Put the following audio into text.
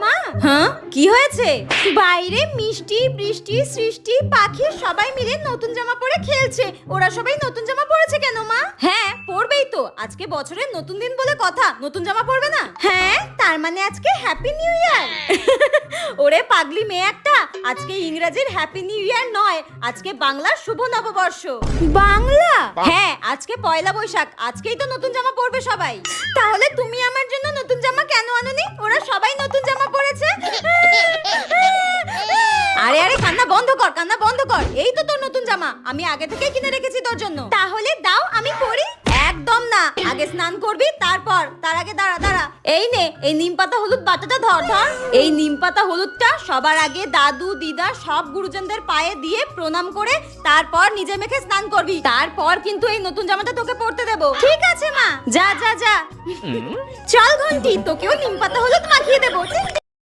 মা। হ্যাঁ, কি হয়েছে? বাইরে মিষ্টি, বৃষ্টি, সৃষ্টি, পাখি সবাই মিলে নতুন জামা পরে খেলছে। ওরা সবাই নতুন জামা পরেছে কেন মা? হ্যাঁ, পরবেই তো। আজকে বছরের নতুন দিন বলে কথা, নতুন জামা পরবে না? হ্যাঁ, তার মানে আজকে হ্যাপি নিউ ইয়ার। ওরে পাগলি মেয়ে একটা, আজকে ইংরেজির হ্যাপি নিউ ইয়ার নয়, আজকে বাংলার শুভ নববর্ষ। বাংলা? হ্যাঁ, আজকে পয়লা বৈশাখ, আজকেই তো নতুন জামা পরবে সবাই। তাহলে তুমি আমার জন্য নতুন জামা কেন আনোনি? ওরা সবাই নতুন জামা পরেছে। আরে আরে, কান্না বন্ধ কর, কান্না বন্ধ কর। এই তো তোর নতুন জামা, আমি আগে থেকেই কিনে রেখেছি তোর জন্য। তাহলে দাও, আমি পরি। একদম না, আগে স্নান করবি তারপর। তার আগে দাঁড়া দাঁড়া, এই নে, এই নিম পাতা হলুদ বাটাটা ধর ধর। এই নিম পাতা হলুদটা সবার আগে দাদু দিদা সব গুরুজনদের পায়ে দিয়ে প্রণাম করে তারপর নিজে মেখে স্নান করবি। তারপর কিন্তু এই নতুন জামাটা তোকে পরতে দেবো। ঠিক আছে মা, যা যা যা। চল ঘন্টি, তোকেও নিম পাতা হলুদ মাখিয়ে দেবো।